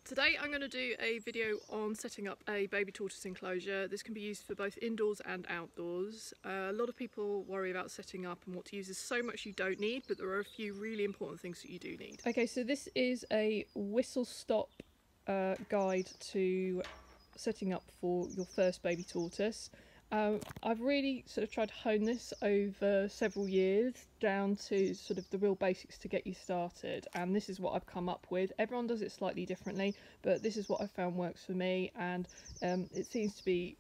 Today I'm going to do a video on setting up a baby tortoise enclosure. This can be used for both indoors and outdoors. A lot of people worry about setting up and what to use. There's so much you don't need, but there are a few really important things that you do need. Okay, so this is a whistle stop guide to setting up for your first baby tortoise. I've really sort of tried to hone this over several years down to sort of the real basics to get you started, and this is what I've come up with. Everyone does it slightly differently, but this is what I found works for me, and it seems to be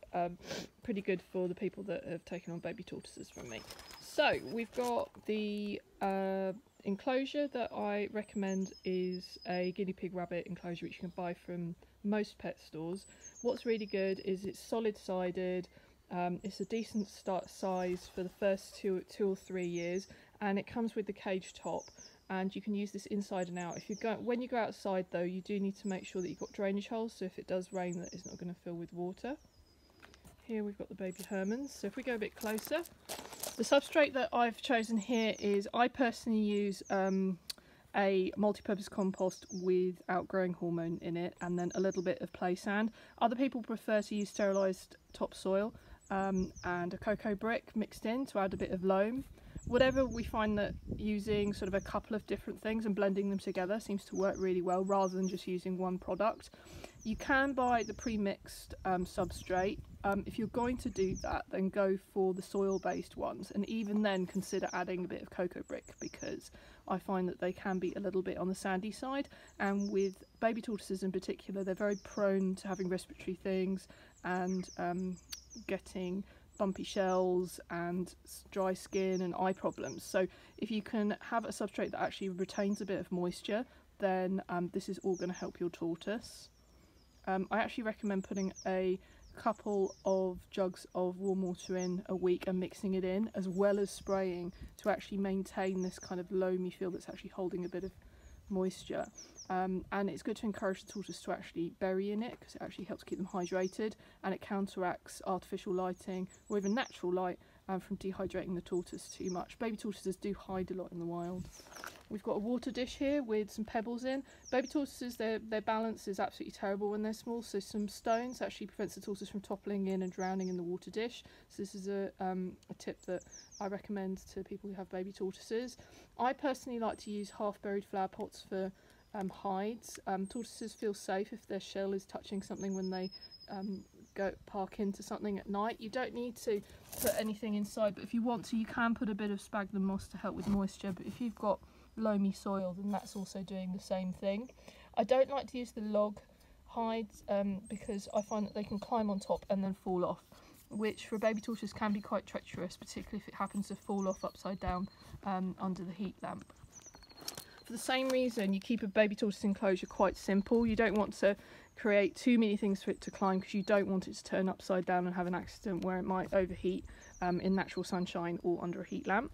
pretty good for the people that have taken on baby tortoises from me. So we've got the enclosure that I recommend is a guinea pig rabbit enclosure, which you can buy from most pet stores. What's really good is it's solid sided. It's a decent start size for the first two or 3 years, and it comes with the cage top, and you can use this inside and out. When you go outside though, you do need to make sure that you've got drainage holes, so if it does rain that it's not going to fill with water. Here we've got the baby Hermans, so if we go a bit closer, the substrate that I've chosen here is, I personally use a multi-purpose compost with outgrowing hormone in it, and then a little bit of play sand. Other people prefer to use sterilised topsoil and a cocoa brick mixed in to add a bit of loam. Whatever we find that using sort of a couple of different things and blending them together seems to work really well, rather than just using one product. You can buy the pre-mixed substrate. If you're going to do that, then go for the soil-based ones, and even then consider adding a bit of cocoa brick, because I find that they can be a little bit on the sandy side, and with baby tortoises in particular, they're very prone to having respiratory things and getting bumpy shells and dry skin and eye problems. So if you can have a substrate that actually retains a bit of moisture, then this is all going to help your tortoise. I actually recommend putting a couple of jugs of warm water in a week and mixing it in, as well as spraying, to actually maintain this kind of loamy feel that's actually holding a bit of moisture. And it's good to encourage the tortoise to actually bury in it, because it actually helps keep them hydrated, and it counteracts artificial lighting or even natural light from dehydrating the tortoise too much. Baby tortoises do hide a lot in the wild. We've got a water dish here with some pebbles in. Baby tortoises, their balance is absolutely terrible when they're small, so some stones actually prevents the tortoise from toppling in and drowning in the water dish. So this is a tip that I recommend to people who have baby tortoises. I personally like to use half-buried flower pots for hides. Tortoises feel safe if their shell is touching something when they go park into something at night. You don't need to put anything inside, but if you want to, you can put a bit of sphagnum moss to help with moisture, but if you've got loamy soil, then that's also doing the same thing. I don't like to use the log hides because I find that they can climb on top and then fall off, which for a baby tortoise can be quite treacherous, particularly if it happens to fall off upside down under the heat lamp. For the same reason, you keep a baby tortoise enclosure quite simple. You don't want to create too many things for it to climb, because you don't want it to turn upside down and have an accident where it might overheat in natural sunshine or under a heat lamp.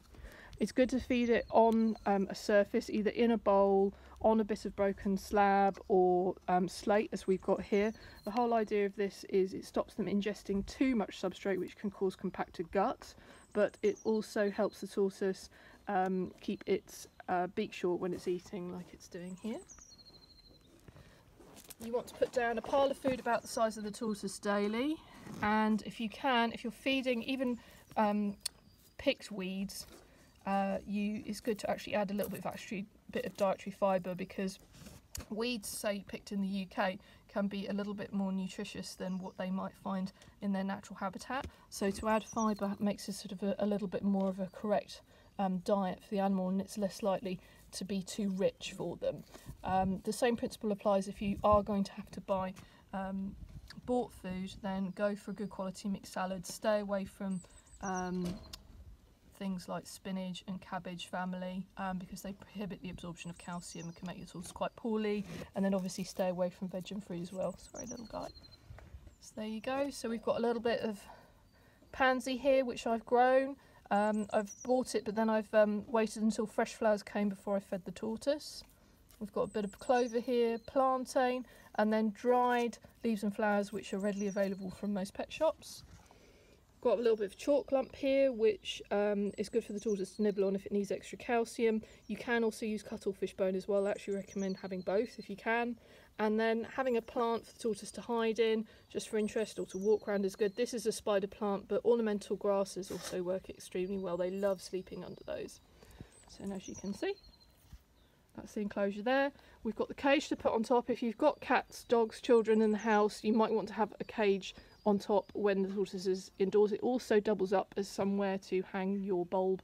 It's good to feed it on a surface, either in a bowl, on a bit of broken slab, or slate, as we've got here. The whole idea of this is it stops them ingesting too much substrate, which can cause compacted gut, but it also helps the tortoise keep its beak short when it's eating, like it's doing here. You want to put down a pile of food about the size of the tortoise daily, and if you can, if you're feeding even picked weeds, it's good to actually add a little bit of dietary fibre, because weeds, say picked in the UK, can be a little bit more nutritious than what they might find in their natural habitat. So to add fibre makes it sort of a little bit more of a correct diet for the animal, and it's less likely to be too rich for them. The same principle applies if you are going to have to buy bought food. Then go for good quality mixed salads. Stay away from things like spinach and cabbage family, because they prohibit the absorption of calcium and can make your tortoise quite poorly. And then obviously stay away from veg and fruit as well. Sorry, little guy. So there you go. So we've got a little bit of pansy here, which I've grown. I've bought it, but then I've waited until fresh flowers came before I fed the tortoise. We've got a bit of clover here, plantain, and then dried leaves and flowers, which are readily available from most pet shops. Got a little bit of chalk lump here, which is good for the tortoise to nibble on if it needs extra calcium. You can also use cuttlefish bone as well. I actually recommend having both if you can. And then having a plant for the tortoise to hide in, just for interest, or to walk around is good. This is a spider plant, but ornamental grasses also work extremely well. They love sleeping under those. So as you can see, that's the enclosure there. We've got the cage to put on top. If you've got cats, dogs, children in the house, you might want to have a cage on top when the tortoise is indoors. It also doubles up as somewhere to hang your bulb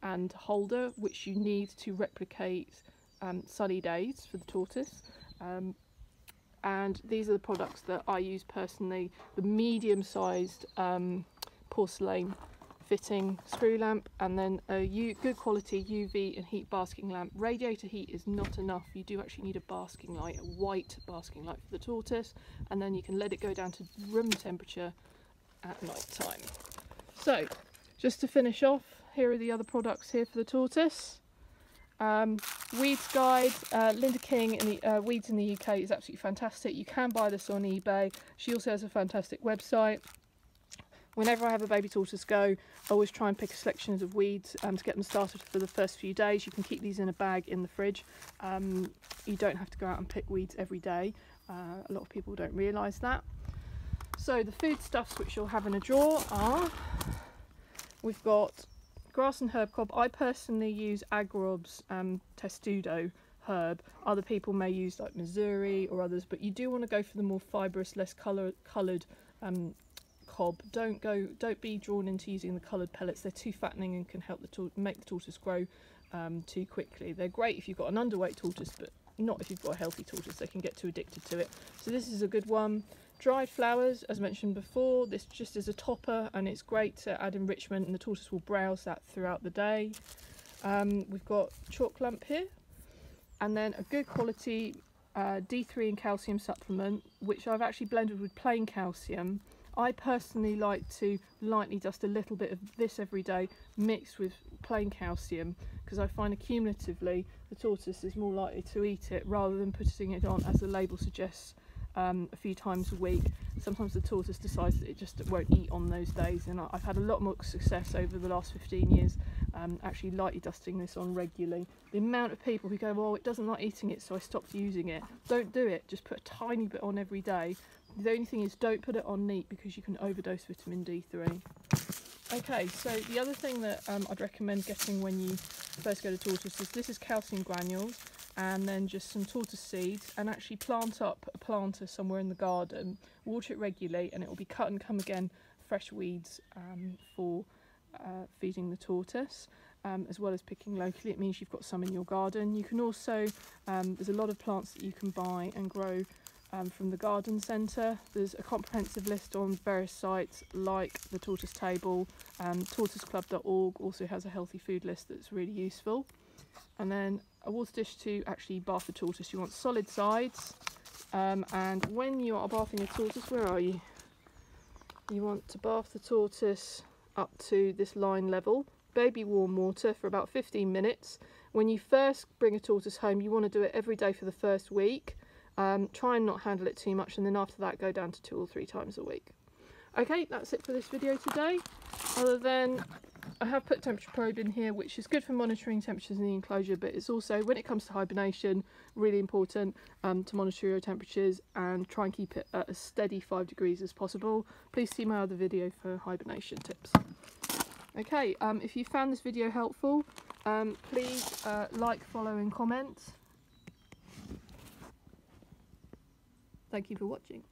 and holder, which you need to replicate sunny days for the tortoise. And these are the products that I use personally. The medium-sized porcelain fitting screw lamp, and then a good quality UV and heat basking lamp. Radiator heat is not enough. You do actually need a basking light, a white basking light for the tortoise, and then you can let it go down to room temperature at night time. So just to finish off, here are the other products here for the tortoise. Weeds Guide, Linda King in the Weeds in the UK is absolutely fantastic. You can buy this on eBay. She also has a fantastic website. Whenever I have a baby tortoise go, I always try and pick a selection of weeds to get them started for the first few days. You can keep these in a bag in the fridge. You don't have to go out and pick weeds every day. A lot of people don't realise that. So the foodstuffs which you'll have in a drawer are, we've got grass and herb cob. I personally use Agrob's Testudo herb. Other people may use like Missouri or others, but you do want to go for the more fibrous, less coloured cob. Don't be drawn into using the coloured pellets. They're too fattening and can help make the tortoise grow too quickly. They're great if you've got an underweight tortoise, but not if you've got a healthy tortoise. They can get too addicted to it. So this is a good one. Dried flowers, as mentioned before, this just is a topper and it's great to add enrichment, and the tortoise will browse that throughout the day. We've got chalk lump here, and then a good quality D3 and calcium supplement, which I've actually blended with plain calcium. I personally like to lightly dust a little bit of this every day mixed with plain calcium, because I find accumulatively the tortoise is more likely to eat it rather than putting it on, as the label suggests, a few times a week. Sometimes the tortoise decides that it just won't eat on those days, and I've had a lot more success over the last 15 years actually lightly dusting this on regularly. The amount of people who go, well, it doesn't like eating it so I stopped using it. Don't do it, just put a tiny bit on every day. The only thing is, don't put it on neat because you can overdose vitamin D3. Okay, so the other thing that I'd recommend getting when you first go to tortoise is, this is calcium granules, and then just some tortoise seeds, and actually plant up a planter somewhere in the garden, water it regularly, and it will be cut and come again fresh weeds for feeding the tortoise, as well as picking locally. It means you've got some in your garden. You can also, there's a lot of plants that you can buy and grow from the garden centre. There's a comprehensive list on various sites like the Tortoise Table. Tortoiseclub.org also has a healthy food list that's really useful. And then a water dish to actually bath the tortoise. You want solid sides, and when you are bathing a tortoise, where are you? You want to bath the tortoise up to this line level, baby warm water for about 15 minutes. When you first bring a tortoise home, you want to do it every day for the first week. Try and not handle it too much, and then after that go down to 2 or 3 times a week. Okay, that's it for this video today. Other than, I have put temperature probe in here, which is good for monitoring temperatures in the enclosure, but it's also, when it comes to hibernation, really important to monitor your temperatures and try and keep it at a steady 5 degrees as possible. Please see my other video for hibernation tips. Okay, if you found this video helpful, please like, follow and comment. Thank you for watching.